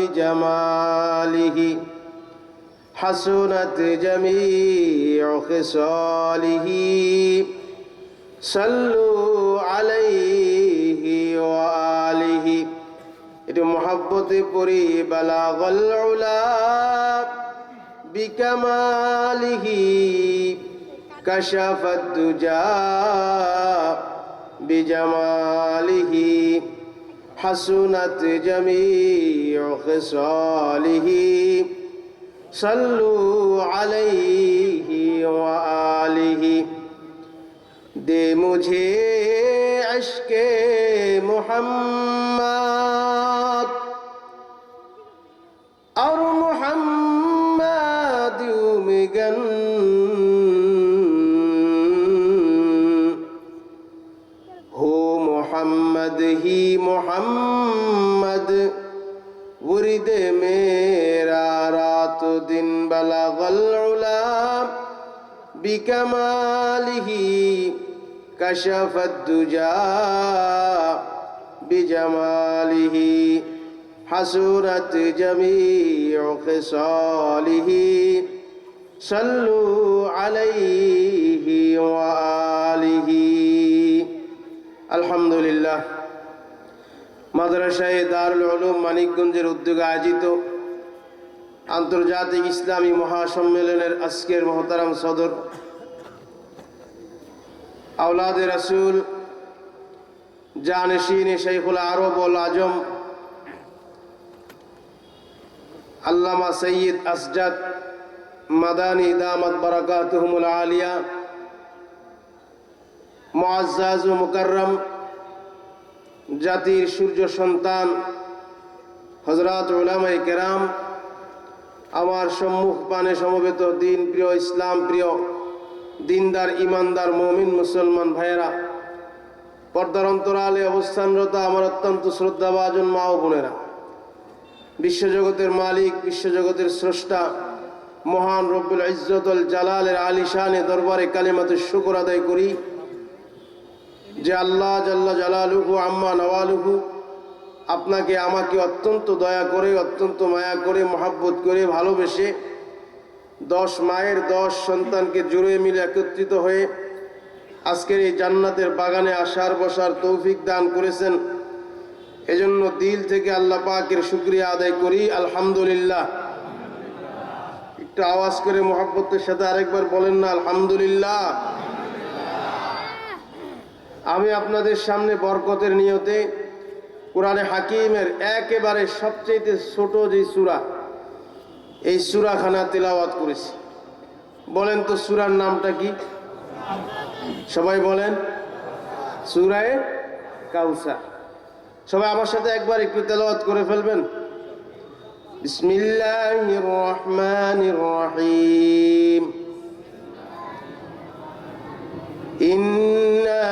بجماله حسنت جميع خصاله صلوا عليه وآله এটি মহব্বতে পড়ি বালাগাল উলা বিকামালিহি কাশাফাত দুজা বিজামালিহি হাসুনাত জামিউ খিসালিহি সাল্লু আলাইহি ওয়া আলিহি দে মুঝে ইশকে মুহাম্মদ और मुहम्मदियों में गन हो मोहम्मद ही मोहम्मद वरिद मेरा रात दिन बलगल उला बिकमालिही कशफत दुजा बिजमालिही حسنت جميع خصاله صلوا عليه وآله الحمد لله মাদ্রাসায়ে দারুল উলুম মানিকগঞ্জের উদ্যোগে আয়োজিত আন্তর্জাতিক ইসলামী মহাসম্মেলনের আজকের মহতারাম সদর আওলাদে রাসূল জানশীনে শাইখুল আরব ওয়াল আজম আল্লামা সৈয়দ আসজাদ মাদানী দামাত বারাকাতুহুমুল আলিয়া মুআজ্জাজ ও মুকাররম জাতির সূর্য সন্তান হযরত উলামায়ে কেরাম, আমার সম্মুখ পানে সমবেত দিন প্রিয় ইসলাম প্রিয় দিনদার ইমানদার মুমিন মুসলমান ভাইয়েরা, পর্দার অন্তরালে অবস্থানরত আমার অত্যন্ত শ্রদ্ধাভাজন মা ও বোনেরা, বিশ্বজগতের মালিক বিশ্বজগতের স্রষ্টা মহান রব্বুল ইজ্জতুল জালালের আলিশানে দরবারে কালিমাতে শুকর আদায় করি যে আল্লাহ জাল্লা জালালুহু আম্মা নওয়ালুহু আপনাকে আমাকে অত্যন্ত দয়া করে অত্যন্ত মায়া করে মহব্বত করে ভালোবেসে 10 মায়ের 10 সন্তানকে জুড়ে মিলে একত্রিত হয়ে আজকের এই জান্নাতের বাগানে আসার বসার তৌফিক দান করেছেন। এজন্য দিল থেকে আল্লাহ পাকের শুকরিয়া আদায় করি আলহামদুলিল্লাহ। একটু আওয়াজ করে মহব্বতের সাথে আরেকবার বলেন না আলহামদুলিল্লাহ। আমি আপনাদের সামনে বরকতের নিয়তে কোরআনে হাকিমের একেবারে সবচেয়ে ছোট যে সূরা, এই সূরাখানা তেলাওয়াত করেছি। বলেন তো সূরার নামটা কি? সবাই বলেন, সূরায়ে কাউসার। সবাই আমার সাথে একবার একটু তেলাওয়াত করে ফেলবেন। বিসমিল্লাহির রহমানির রহিম। ইন্না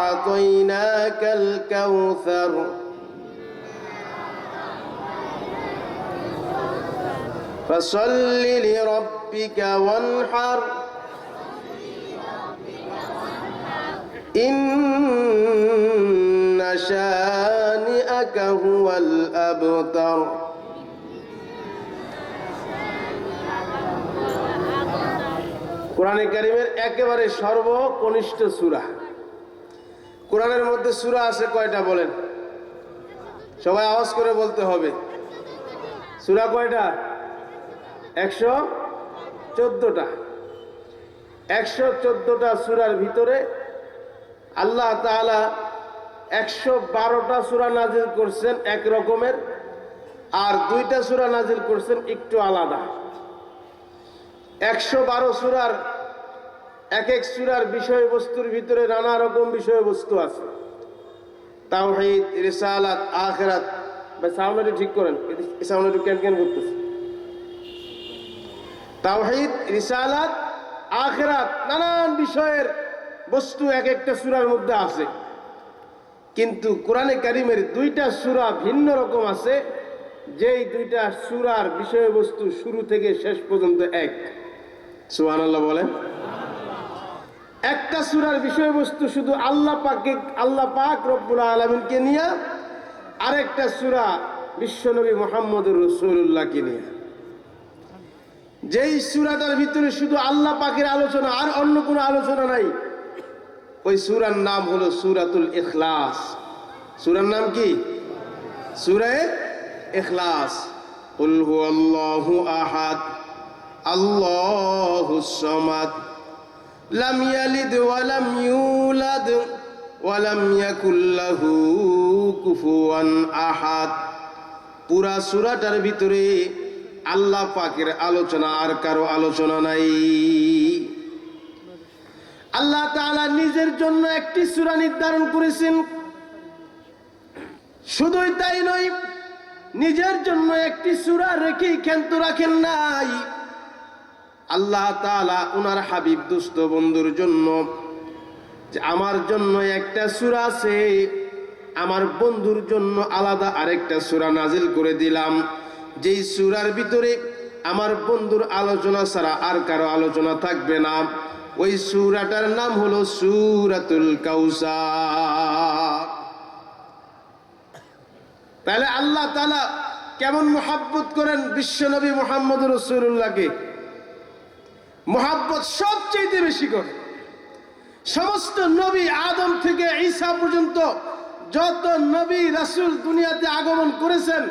আ'তাইনাকাল কাউসার ফাসাল্লি লিরাব্বিকা ওয়ানহার ইন্না শানিআকা হুয়াল আবতার। কোরআনে কারীমের একেবারে সর্বকনিষ্ঠ সূরা। কোরআনের মধ্যে সূরা আছে কয়টা বলেন? সবাই আওয়াজ করে বলতে হবে। সূরা কয়টা? 114টা। 114টা সূরার ভিতরে আল্লাহ তাআলা 112টা সূরা নাজিল করছেন এক রকমের, আর 2টা সূরা নাজিল করছেন একটু আলাদা। 112 সূরার এক এক সূরার বিষয়বস্তুর ভিতরে নানা রকম বিষয়বস্তু আছে। তাওহীদ, রিসালাত, আখিরাত। ভাই সাউন্ডটা ঠিক করেন, এই সাউন্ডটা কেন কেন করতেছে? তাওহীদ, রিসালাত, আখিরাত, নানান বিষয়ের বস্তু এক একটা সূরার মধ্যে আছে। কিন্তু কোরআনে কারীমের 2টা সূরা ভিন্ন রকম আছে, যেই 2টা সূরার বিষয়বস্তু শুরু থেকে শেষ পর্যন্ত এক। সুবহানাল্লাহ বলেন। একটা সূরার বিষয়বস্তু শুধু আল্লাহ পাক রব্বুল আলামিনকে নিয়ে, আরেকটা সূরা বিশ্বনবী মুহাম্মদুর রাসূলুল্লাহকে নিয়ে। যেই সূরাটার ভিতরে শুধু আল্লাহ পাকের আলোচনা, আর অন্য কোনো আলোচনা নাই, ওই সূরার নাম হলো সূরাতুল ইখলাস। সূরার নাম কি? সূরা ইখলাস। কুল হুয়াল্লাহু আহাদ আল্লাহুস সামাদ লাম ইয়ালিদ ওয়া লাম ইউলাদ ওয়া লাম ইয়াকুল লাহু কুফুয়ান আহাদ। পুরা সূরাটার ভিতরে আল্লাহ পাকের আলোচনা, আর কারো আলোচনা নাই। আল্লাহ তাআলা নিজের জন্য একটি সূরা নির্ধারণ করেছেন। শুধুই তাই নয়, নিজের জন্য একটি সূরা রেখে ক্ষান্ত রাখেন নাই। আল্লাহ তাআলা ওনার হাবিব দুস্থ বন্ধুর জন্য, যে আমার জন্য একটা সূরা আছে, আমার বন্ধুর জন্য আলাদা আরেকটা সূরা নাজিল করে দিলাম, যেই সূরার ভিতরে আমার বন্ধুর আলোচনা ছাড়া আর কারো আলোচনা থাকবে না। ওই সূরাটার নাম হলো সূরাতুল কাউসার। তাহলে আল্লাহ তাআলা কেমন মুহাব্বত করেন বিশ্বনবী মুহাম্মদুর রাসূলুল্লাহকে? মুহাব্বত সবচেয়ে বেশি করে। সমস্ত নবী আদম থেকে ঈসা পর্যন্ত যত নবী রাসূল দুনিয়াতে আগমন করেছেন,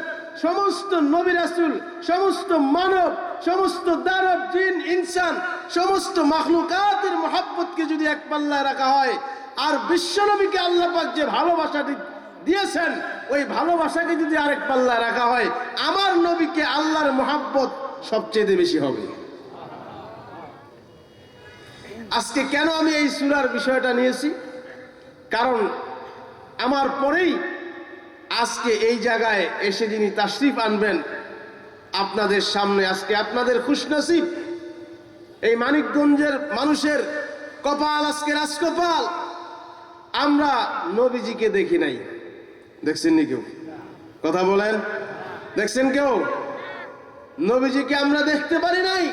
সমস্ত নবী রাসূল, সমস্ত মানব, সমস্ত দানব, জিন, ইনসান, সমস্ত মাখলুকাতের মুহাব্বতকে যদি এক পাল্লায় রাখা হয়, আর বিশ্বনবীকে আল্লাহ পাক যে ভালোবাসাটি দিয়েছেন, ওই ভালোবাসাকে যদি আরেক পাল্লায় রাখা হয়, আমার নবীকে আল্লাহর মুহাব্বত সবচেয়ে বেশি হবে। আজকে কেন আমি এই সূরার বিষয়টা নিয়েছি? কারণ আমার পরেই আজকে এই জায়গায় এসে যিনি তাশরিফ আনবেন আপনাদের সামনে, আজকে আপনাদের খুশনসিব এই মানিকগঞ্জের মানুষের কপাল আজকে রাজকপাল। আমরা নবীজিকে দেখি নাই। দেখছেন নি কেউ? কথা বলেন, দেখছেন কেউ? নবীজিকে আমরা দেখতে পারি নাই,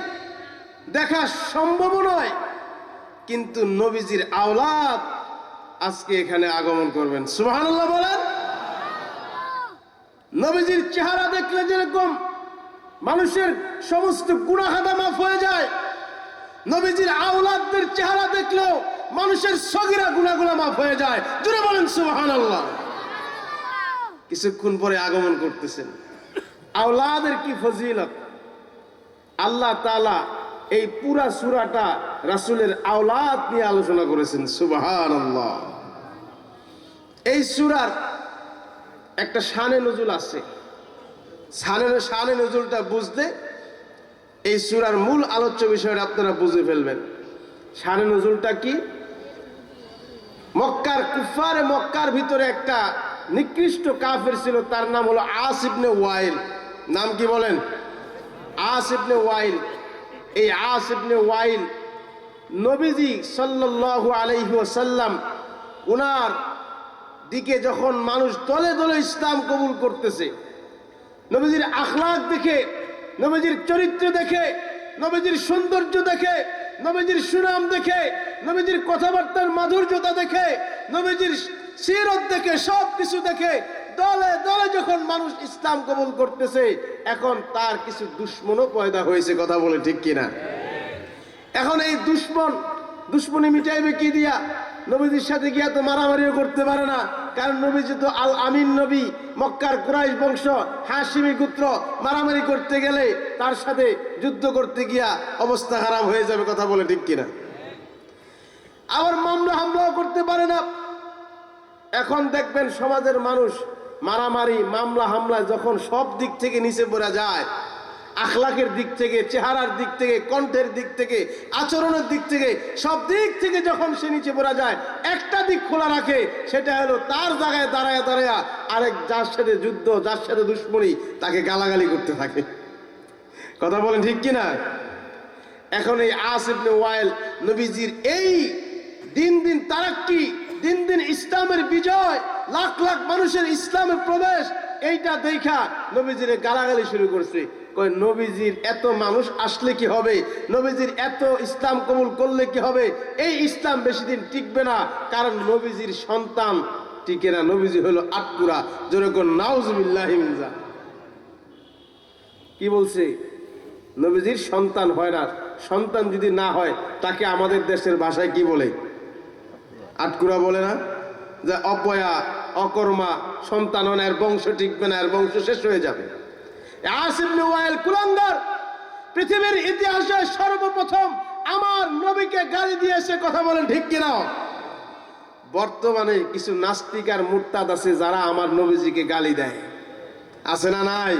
দেখা সম্ভব নয়। কিন্তু নবীজির আওলাদ আজকে এখানে আগমন করবেন। সুবহানাল্লাহ বলেন। নবীজির চেহারা দেখলে যেরকম মানুষের সমস্ত গুনাহ খাতা মাফ হয়ে যায়, নবীজির আওলাদদের চেহারা দেখলেও মানুষের সগীরা গুনাহগুলো মাফ হয়ে যায়। জোরে বলেন সুবহানাল্লাহ। কিছুক্ষণ পরে আগমন করতেছেন। আওলাদের কি ফজিলত! আল্লাহ তাআলা এই পুরা সূরাটা রাসূলের আওলাদ নিয়ে আলোচনা করেছেন। সুবহানাল্লাহ। এই সূরার একটা শানে নজুল আছে। শানে নজুলটা বুঝতে এই সূরার মূল আলোচ্য বিষয়টা আপনারা বুঝে ফেলবেন। শানে নজুলটা কি? মক্কার কুফারে মক্কার ভিতরে একটা নিকৃষ্ট কাফের ছিল, তার নাম হলো আস ইবনে ওয়াইল। নাম কি বলেন? আস ইবনে ওয়াইল। এই আস ইবনে ওয়াইল নবীজি সাল্লাল্লাহু আলাইহি ওয়াসাল্লাম ওনার দিকে যখন মানুষ দলে দলে ইসলাম কবুল করতেছে, নবীজির আখলাক দেখে, নবীজির চরিত্র দেখে, নবীজির সৌন্দর্য দেখে, নবীজির সুনাম দেখে, নবীজির কথাবার্তার মাধুর্যতা দেখে, নবীজির সিরত দেখে, সব কিছু দেখে দলে দলে যখন মানুষ ইসলাম কবুল করতেছে, এখন তার কিছু দুশ্মনও পয়দা হয়েছে। কথা বলে ঠিক কিনা? এখন এই দুশ্মনী মিটাইবে কি দিয়া? নবীজির সাথে গিয়া তো মারামারিও করতে পারে না, কারণ নবীজি তো আল আমিন নবী, মক্কার কুরাইশ বংশ, হাশিমি গোত্র। মারামারি করতে গেলে তার সাথে যুদ্ধ করতে গিয়া অবস্থা খারাপ হয়ে যাবে। কথা বলে ঠিক কিনা? আবার মামলা হামলাও করতে পারে না। এখন দেখবেন সমাজের মানুষ মারামারি, মামলা হামলা যখন সব দিক থেকে নিচে পড়া যায়, আখলাকের দিক থেকে, চেহারার দিক থেকে, কণ্ঠের দিক থেকে, আচরণের দিক থেকে, সব দিক থেকে যখন সে নিচে পড়া যায়, একটা দিক খোলা রাখে, সেটা হলো তার জায়গায় দাঁড়ায় দাঁড়ায় আরেক যার সাথে যুদ্ধ, যার সাথে দুশ্মনী, তাকে গালাগালি করতে থাকে। কথা বলেন ঠিক কিনা? এখন এই আস ইবনে ওয়াইল নবীজির এই দিন দিন তারাক্কি, দিন দিন ইসলামের বিজয়, লাখ লাখ মানুষের ইসলামে প্রবেশ, এইটা দেখা নবীজির গালাগালি শুরু করছে। কই নবীজির এত মানুষ আসলে কি হবে? নবীজির এত ইসলাম কবুল করলে কি হবে? এই ইসলাম বেশি দিন টিকবে না, কারণ নবীজির সন্তান টিকে না। নবীজি হলো আটকুরা। যেরকম নাউজুবিল্লাহি মিন যালিক। কি বলছে? নবীজির সন্তান হয় না, সন্তান যদি না হয় তাকে আমাদের দেশের ভাষায় কি বলে? আটকুরা বলে না, যে অপয়া অকর্মা সন্তান হয় না, এর বংশ টিকবে না, এর বংশ শেষ হয়ে যাবে। আস ইবনে ওয়াইল কুলাঙ্গার পৃথিবীর ইতিহাসে সর্বপ্রথম আমার নবীকে গালি দিয়েছে, কথা বলেন ঠিক কিনা? বর্তমানে কিছু নাস্তিক আর মুরতাদ আছে যারা আমার নবীজিকে গালি দেয়, আছে না নাই?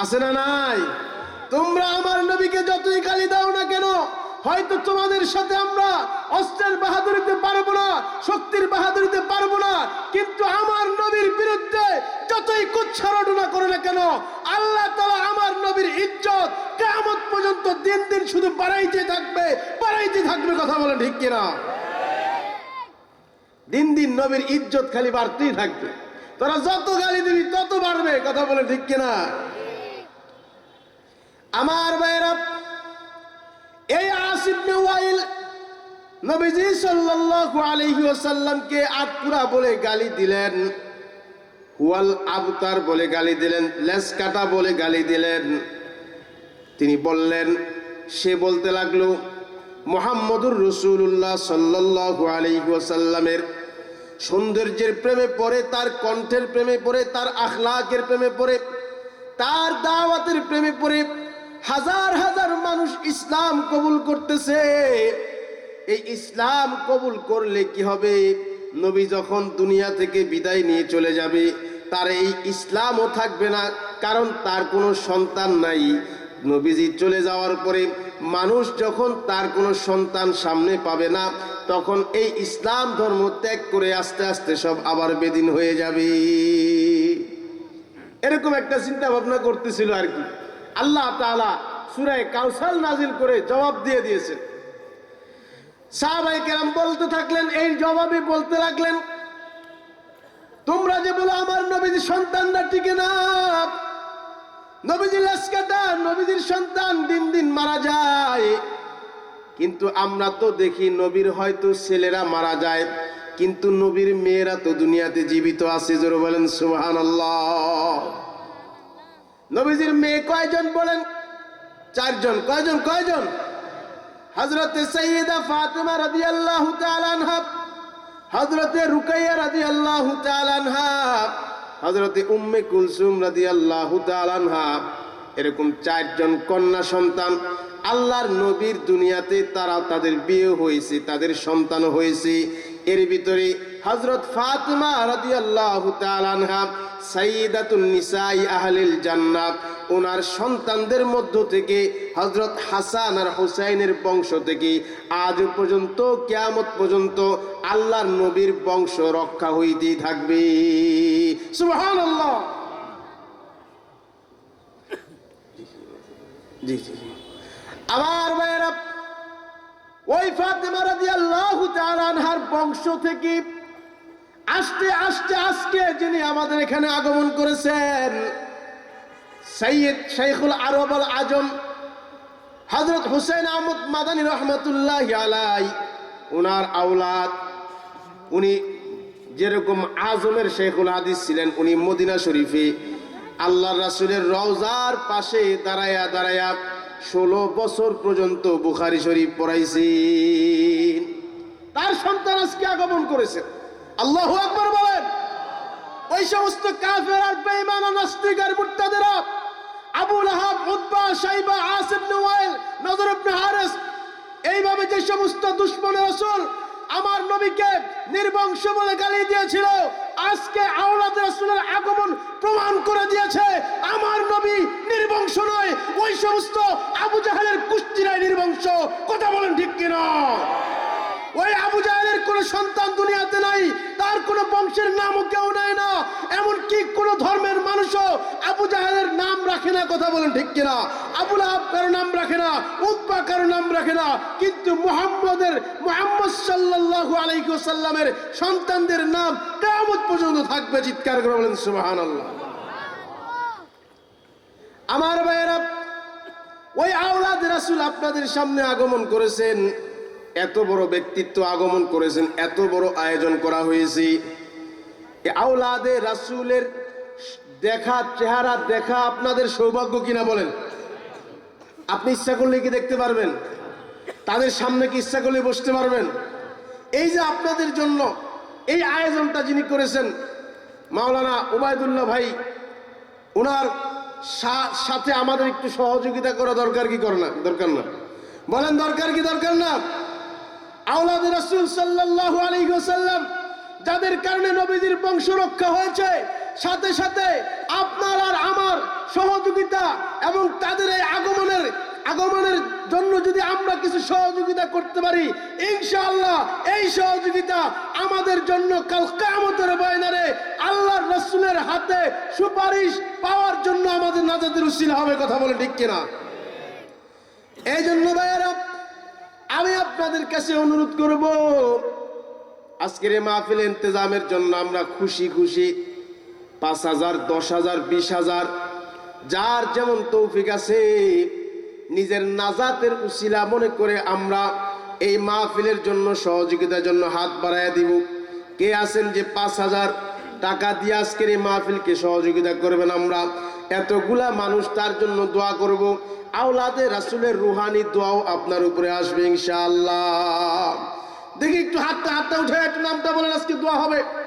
আছে না নাই? তোমরা আমার নবীকে যতই গালি দাও না কেন, হয়তো তোমাদের সাথে আমরা অস্ত্রের বাহাদুরিতে পারবো না, শক্তির বাহাদুরিতে পারবো না, কিন্তু আমার নবীর বিরুদ্ধে যতই কুচ্ছারটনা করে না কেন, আল্লাহ তাআলা আমার নবীর ইজ্জত কিয়ামত পর্যন্ত দিন দিন শুধু বাড়াইতে থাকবে, বাড়াইতে থাকবে, কথা বলেন ঠিক কিনা? দিন দিন নবীর ইজ্জত খালি বাড়তেই থাকবে, তোরা যত গালি দিবি তত বাড়বে, কথা বলেন ঠিক কিনা? আমার ভাইরা, এই আস ইবনে ওয়াইল নবীজি সাল্লাল্লাহু আলাইহি ওয়াসাল্লামকে আটকুরা বলে গালি দিলেন, হুয়াল আবতার বলে গালি দিলেন, লেস কাটা বলে গালি দিলেন। তিনি বললেন, সে বলতে লাগলো মুহাম্মদুর রাসূলুল্লাহ সাল্লাল্লাহু আলাইহি ওয়াসাল্লামের সৌন্দর্যের প্রেমে পড়ে, তার কণ্ঠের প্রেমে পড়ে, তার আখলাকের প্রেমে পড়ে, তার দাওয়াতের প্রেমে পড়ে হাজার হাজার মানুষ ইসলাম কবুল করতেছে। এই ইসলাম কবুল করলে কি হবে? নবী যখন দুনিয়া থেকে বিদায় নিয়ে চলে যাবে, তার এই ইসলামও থাকবে না, কারণ তার কোনো সন্তান নাই। নবীজি চলে যাওয়ার পরে মানুষ যখন তার কোনো সন্তান সামনে পাবে না, তখন এই ইসলাম ধর্ম ত্যাগ করে আস্তে আস্তে সব আবার বেদিন হয়ে যাবে। এরকম একটা চিন্তা ভাবনা করতেছিল আর কি। আল্লাহ তাআলা সূরা কাউসার নাজিল করে জবাব দিয়ে দিয়েছেন। সাহাবায়ে কেরাম বলতে থাকলেন, এই জবাবে বলতে লাগলেন, তোমরা যে বলো আমার নবীর সন্তানরা টিকে না, নবীজির লাশকাটা, নবীজির সন্তান দিন দিন মারা যায়, কিন্তু আমরা তো দেখি নবীর হয়তো ছেলেরা মারা যায়, কিন্তু নবীর মেয়েরা তো দুনিয়াতে জীবিত আছে। জোরে বলেন সুবহানাল্লাহ। নবীজির মেয়ে কয়জন বলেন? 4 জন। কয়জন? কয়জন? হযরতে সাইয়্যিদা ফাতেমা রাদিয়াল্লাহু তাআলা আনহা, হযরতে রুকাইয়া রাদিয়াল্লাহু তাআলা আনহা, হযরতে উম্মে কুলসুম রাদিয়াল্লাহু তাআলা আনহা, এরকম 4 জন কন্যা সন্তান আল্লাহর নবীর দুনিয়াতে তারা তাদের বিয়ে হয়েছে, তাদের সন্তান হয়েছে। এর ভিতরে হযরত ফাতেমা রাদিয়াল্লাহু তাআলা আনহা সাইয়্যিদাতুন নিসাই আহলিল জান্নাত, ওনার সন্তানদের মধ্য থেকে হযরত হাসান আর হুসাইনের বংশ থেকে আজ পর্যন্ত কিয়ামত পর্যন্ত আল্লাহর নবীর বংশ রক্ষা হইতেই থাকবে। সুবহানাল্লাহ। জি জি। আমার ভাইরা, ওই ফাতেমা রাদিয়াল্লাহু তাআলা আনহার বংশ থেকে আস্তে আস্তে আজকে যিনি আমাদের এখানে আগমন করেছেন, সৈয়দ শাইখুল আরব আল আজম হযরত হুসাইন আহমদ মাদানী রাহমাতুল্লাহি আলাইহি, ওনার আওলাদ, উনি যেরকম আজমের শেখুল হাদিস ছিলেন, উনি মদিনা শরীফে আল্লাহর রাসূলের রওজার পাশে দাঁড়ায়া দাঁড়ায়া 16 বছর পর্যন্ত বুখারী শরীফ পড়াইছেন। তার সন্তান আজকে আগমন করেছেন। আল্লাহু আকবার বলেন। ওই সমস্ত কাফের আর বেঈমান আর নাস্তিক আর মুরতাদেরা, আবু লাহাব, উতবা, শাইবা, আস ইবনে ওয়াইল, নজর ইবনে হারিস, এইভাবে যে সমস্ত দুশমন রাসূল আমার নবীকে নির্বংশ বলে গালি দিয়েছিল, আজকে আওলাদ রাসূলের আগমন প্রমাণ করে দিয়েছে আমার নবী নির্বংশ নয়, ওই সমস্ত আবু জাহেলের কুষ্টিরাই নির্বংশ। কথা বলেন ঠিক কিনা? ওই আবু জাহেলের কোন সন্তান দুনিয়াতে নাই, তার কোন বংশের নামও কেউ নেয় না, এমনকি কোন ধর্মের মানুষও আবু জাহেলের নাম রাখে না। কথা বলেন ঠিক কিনা? আবু লাহাব কারো নাম রাখে না, উতবা কারো নাম রাখে না, কিন্তু মুহাম্মদ সাল্লাল্লাহু আলাইহি ওয়াসাল্লামের সন্তানদের নাম কিয়ামত পর্যন্ত থাকবে। চিৎকার করে বলেন সুবহানাল্লাহ। আমার ভাইয়েরা, ওই আওলাদ রাসূল আপনাদের সামনে আগমন করেছেন, এত বড় ব্যক্তিত্ব আগমন করেছেন, এত বড় আয়োজন করা হয়েছে। এই আওলাদে রাসূলের দেখা, চেহারা দেখা আপনাদের সৌভাগ্য কিনা বলেন? আপনি ইচ্ছা করলে কি দেখতে পারবেন? তাদের সামনে কি ইচ্ছা করলে বসতে পারবেন? এই যে আপনাদের জন্য এই আয়োজনটা যিনি করেছেন মাওলানা ওবায়দুল্লাহ ভাই, ওনার সাথে আমাদের একটু সহযোগিতা করা দরকার কি করে না? দরকার না? বলেন দরকার কি দরকার না? আওলাদে রাসূল সাল্লাল্লাহু আলাইহি ওয়াসাল্লাম যাদের কারণে নবীজির বংশ রক্ষা হয়েছে, সাথে সাথে আপনার আর আমার সহযোগিতা এবং তাদের এই আগমনের জন্য যদি আমরা কিছু সহযোগিতা করতে পারি, ইনশাআল্লাহ এই সহযোগিতা আমাদের জন্য কাল কিয়ামতের ময়দানে আল্লাহর রাসূলের হাতে সুপারিশ পাওয়ার জন্য আমাদের নাজাতের উসিলা হবে। কথা বলে ঠিক কিনা? এই জন্য ভাইয়েরা, আমি আপনাদের কাছে অনুরোধ করব, আজকের এই মাহফিল ইন্তজামের জন্য আমরা খুশি খুশি 5,000, 10,000, 20,000 যার যেমন তৌফিক আছে নিজের নাজাতের উসিলা মনে করে আমরা এই মাহফিলের জন্য সহযোগিতার জন্য হাত বাড়াইয়া দিব। কে আছেন যে 5,000 টাকা দিয়ে আজকের এই মাহফিলকে সহযোগিতা করবেন? আমরা এতগুলা মানুষ তার জন্য দোয়া করব। আওলাদে রাসূলের রুহানি দোয়াও আপনার উপরে আসবে ইনশাআল্লাহ। দেখি একটু হাতটা উঠে একটু নামটা বলেন, আজকে দোয়া হবে।